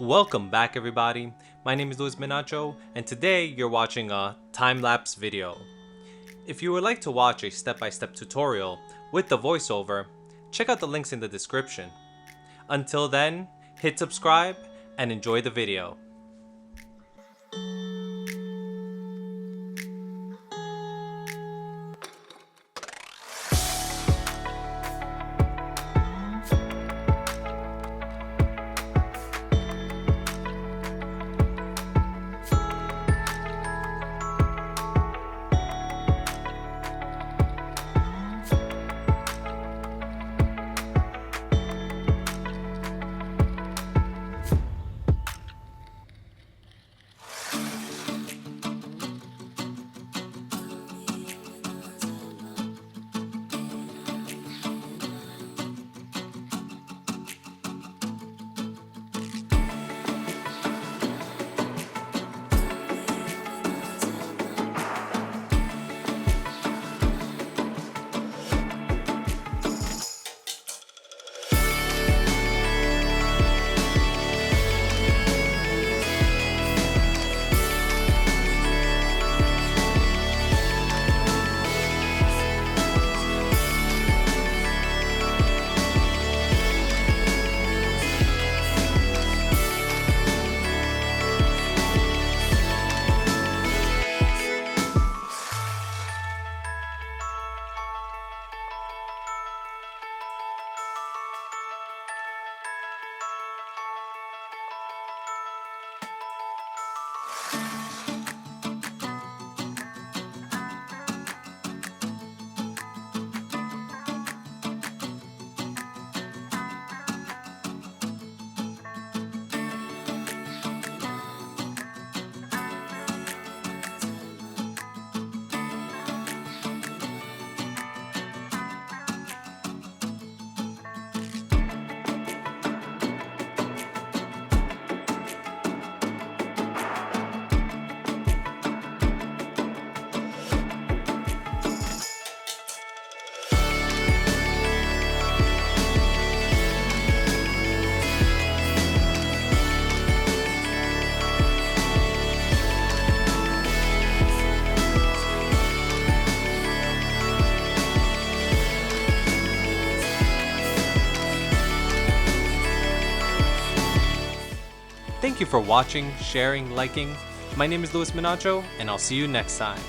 Welcome back everybody, my name is Luis Minacho and today you're watching a time-lapse video. If you would like to watch a step-by-step tutorial with the voiceover, check out the links in the description. Until then, hit subscribe and enjoy the video. Thank you for watching, sharing, liking. My name is Luis Minacho, and I'll see you next time.